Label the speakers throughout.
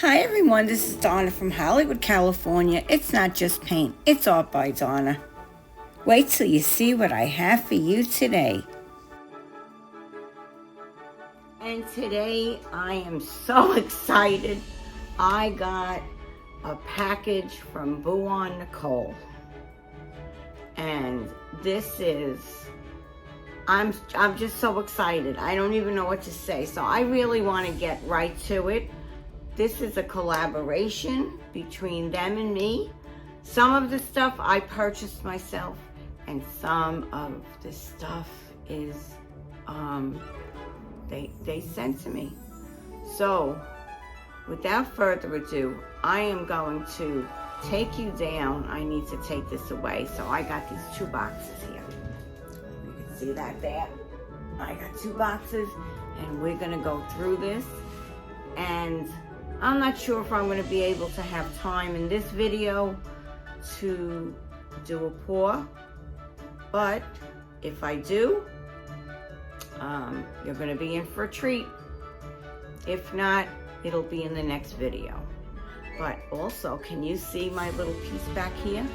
Speaker 1: Hi everyone, this is Donna from Hollywood, California. It's not just paint, it's art by Donna. Wait till you see what I have for you today. And today I am so excited. I got a package from Boowan Nicole. And this is, I'm just so excited. I don't even know what to say. So I really want to get right to it. This is a collaboration between them and me. Some of the stuff I purchased myself, and some of the stuff is they sent to me. So without further ado, I am going to take you down. I need to take this away. So I got these two boxes here. You can see that there. I got two boxes and we're gonna go through this. And I'm not sure if I'm going to be able to have time in this video to do a pour, but if I do, you're going to be in for a treat. If not, it'll be in the next video. But also, can you see my little piece back here?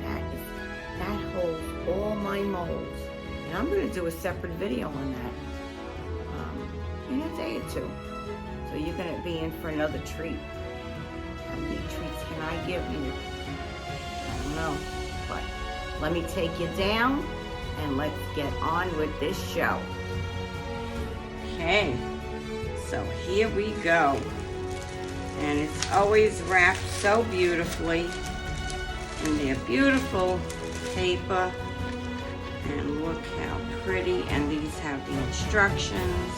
Speaker 1: That holds all my molds, and I'm going to do a separate video on that in a day or two. So you're going to be in for another treat. How many treats can I give you? I don't know. But let me take you down and let's get on with this show. Okay. So here we go. And it's always wrapped so beautifully in their beautiful paper. And look how pretty. And these have the instructions.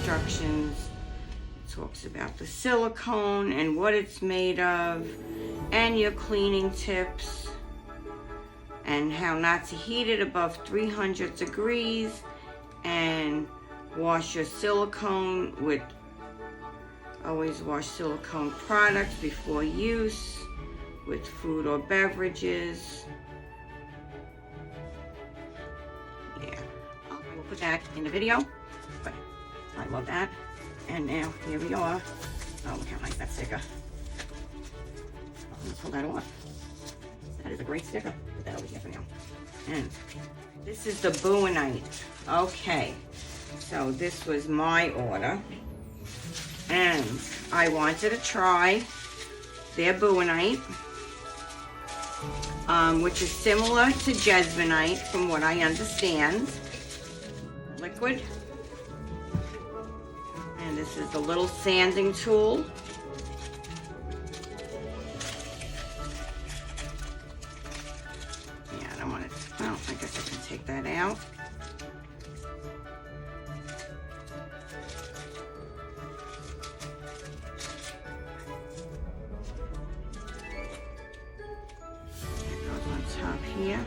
Speaker 1: Instructions, talks about the silicone and what it's made of, and your cleaning tips, and how not to heat it above 300 degrees, and wash your silicone with, always wash silicone products before use with food or beverages. Yeah, I will put that in the video. But I love that. And now, here we are. Oh, look how nice that sticker. I'm gonna pull that off. That is a great sticker. Put that over here for now. And this is the Boowannite. Okay. So this was my order. And I wanted to try their Boowannite, which is similar to Jesmonite from what I understand. Liquid. And this is the little sanding tool. Yeah, I don't want it. Well, I guess I can take that out. It goes on top here.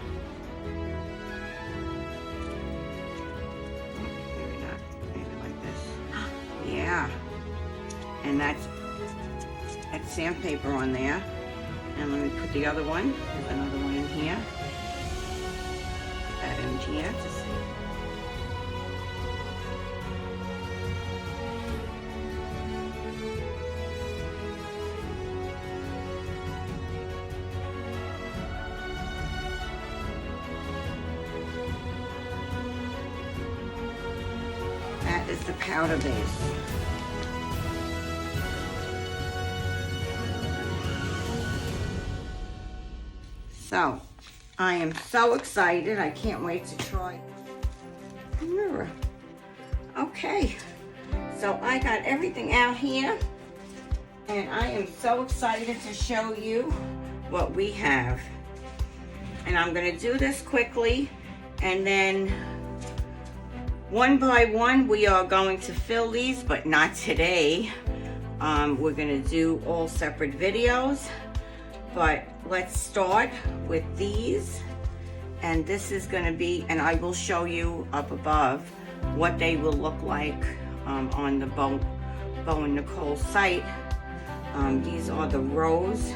Speaker 1: Yeah, and that's sandpaper on there. And let me put the other one. There's another one in here. Put that in here to see. That is the powder base. So, I am so excited. I can't wait to try the mirror. Okay, so I got everything out here, and I am so excited to show you what we have. And I'm going to do this quickly, and then one by one we are going to fill these, but not today. We're going to do all separate videos. But let's start with these, and this is going to be, and I will show you up above what they will look like on the Boowan Nicole site. These are the rose.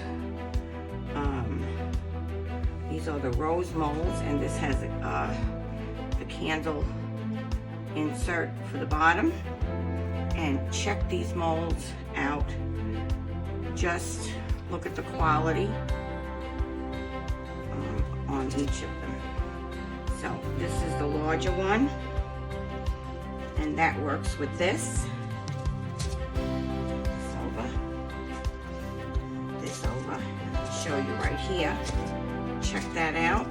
Speaker 1: These are the rose molds, and this has the candle insert for the bottom. And check these molds out. Just look at the quality on each of them. So this is the larger one, and that works with this. This over. I'll show you right here. Check that out.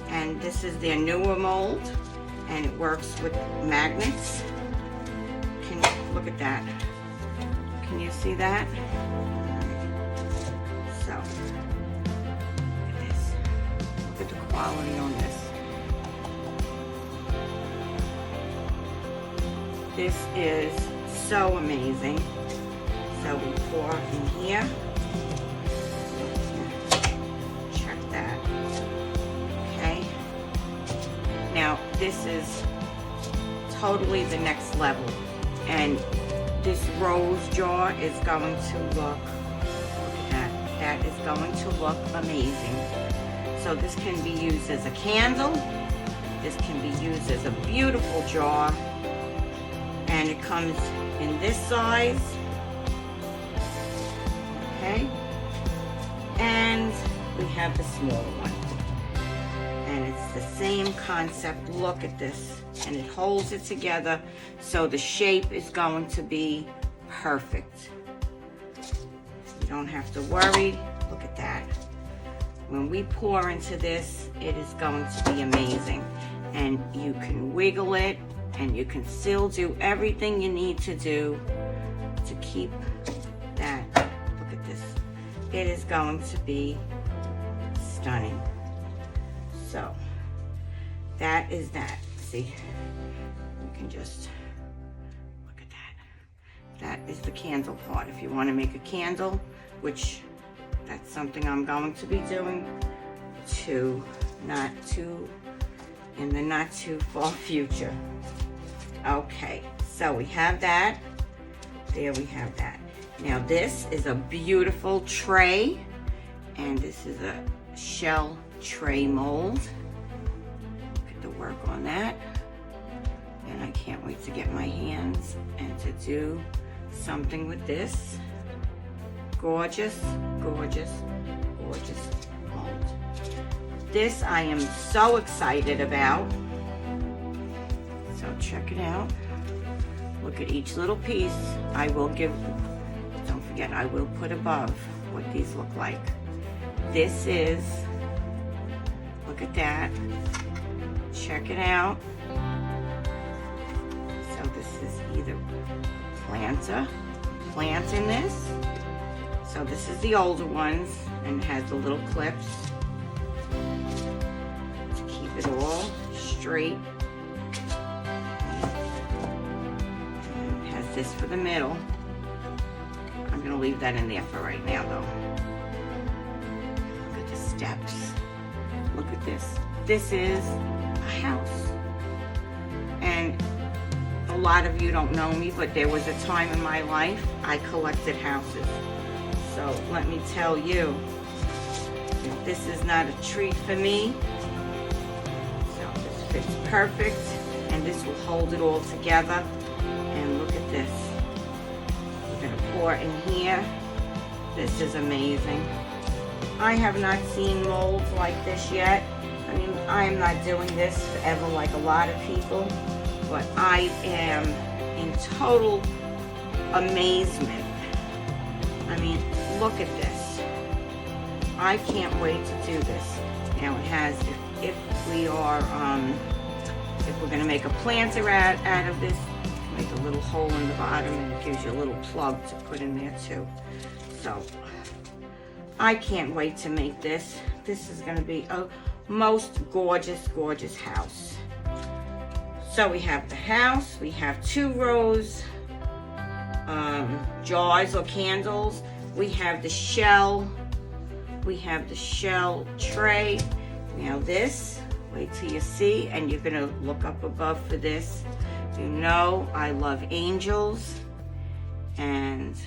Speaker 1: And this is their newer mold, and it works with magnets. Can you look at that? Can you see that? So, look at this. Look at the quality on this. This is so amazing. So we pour in here. Check that. Okay. Now this is totally the next level. And this rose jar is going to look at that. That is going to look amazing. So this can be used as a candle. This can be used as a beautiful jar. And it comes in this size. Okay. And we have the small one. And it's the same concept. Look at this. And it holds it together, so the shape is going to be perfect. You don't have to worry. Look at that. When we pour into this, it is going to be amazing. And you can wiggle it, and you can still do everything you need to do to keep that. Look at this. It is going to be stunning. So that is that. See, you can just look at that. That is the candle part. If you want to make a candle, which that's something I'm going to be doing in the not too far future. Okay, so we have that. There we have that. Now this is a beautiful tray, and this is a shell tray mold. Look at the work on that. And I can't wait to get my hands and to do something with this. Gorgeous, gorgeous, gorgeous mold. This I am so excited about. So check it out. Look at each little piece. I will give, don't forget, I will put above what these look like. This is, look at that. Check it out. So this is either plant in this. So this is the older ones, and it has the little clips to keep it all straight. And it has this for the middle. I'm gonna leave that in there for right now though. Look at the steps. Look at this. This is a house. And a lot of you don't know me, but there was a time in my life I collected houses. So let me tell you, if this is not a treat for me, so this fits perfect, and this will hold it all together. And look at this. We're gonna pour in here. This is amazing. I have not seen molds like this yet. I mean, I am not doing this forever like a lot of people, but I am in total amazement. I mean, look at this. I can't wait to do this. Now it has, if we're gonna make a planter out of this, make a little hole in the bottom, and it gives you a little plug to put in there too. So, I can't wait to make this. This is gonna be a most gorgeous, gorgeous house. So we have the house, we have 2 rows, jars or candles. We have the shell tray. Now this, wait till you see, and you're gonna look up above for this. You know I love angels, and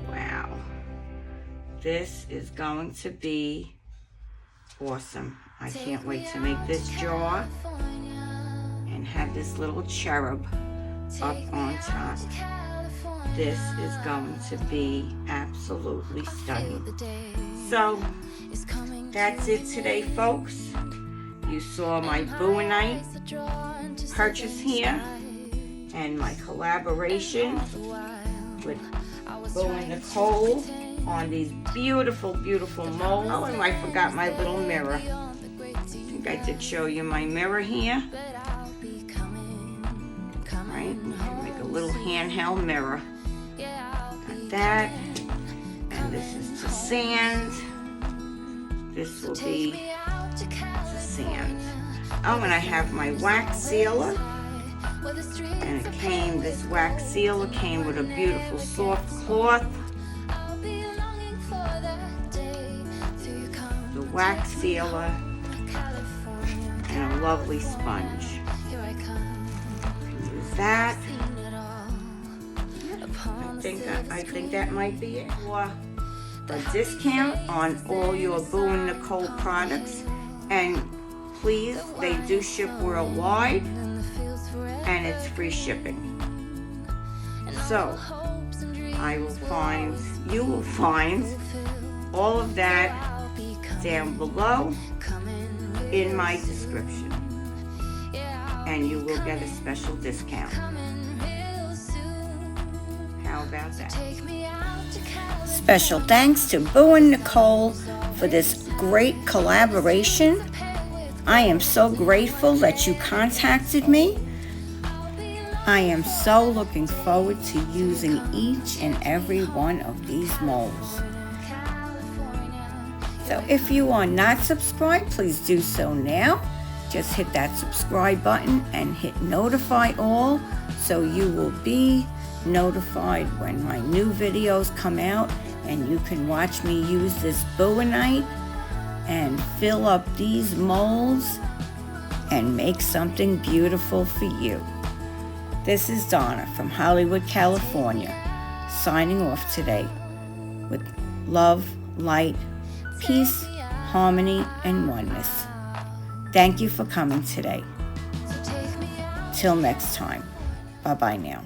Speaker 1: wow, this is going to be awesome. I can't wait to make this jar. And and have this little cherub up on top. This is going to be absolutely stunning. So that's it today, folks. You saw my Boowannite purchase here and my collaboration with Boowan Nicole on these beautiful, beautiful molds. Oh, and I forgot my little mirror. I think I did show you my mirror here. Right, make a little handheld mirror. Got that. And this is to sand. This will be to sand. Oh, and I have my wax sealer. And it came, this wax sealer came with a beautiful soft cloth. The wax sealer and a lovely sponge. Use that. I think that might be it. For a discount on all your Boowan Nicole products, and please, they do ship worldwide, and it's free shipping. So you will find all of that down below in my description, and you will get a special discount. How about that? Special thanks to Boowan Nicole for this great collaboration. I am so grateful that you contacted me. I am so looking forward to using each and every one of these molds. So if you are not subscribed, please do so now. Just hit that subscribe button and hit notify all so you will be notified when my new videos come out, and you can watch me use this Boowannite and fill up these molds and make something beautiful for you. This is Donna from Hollywood, California, signing off today with love, light, peace, harmony, and oneness. Thank you for coming today. Till next time. Bye-bye now.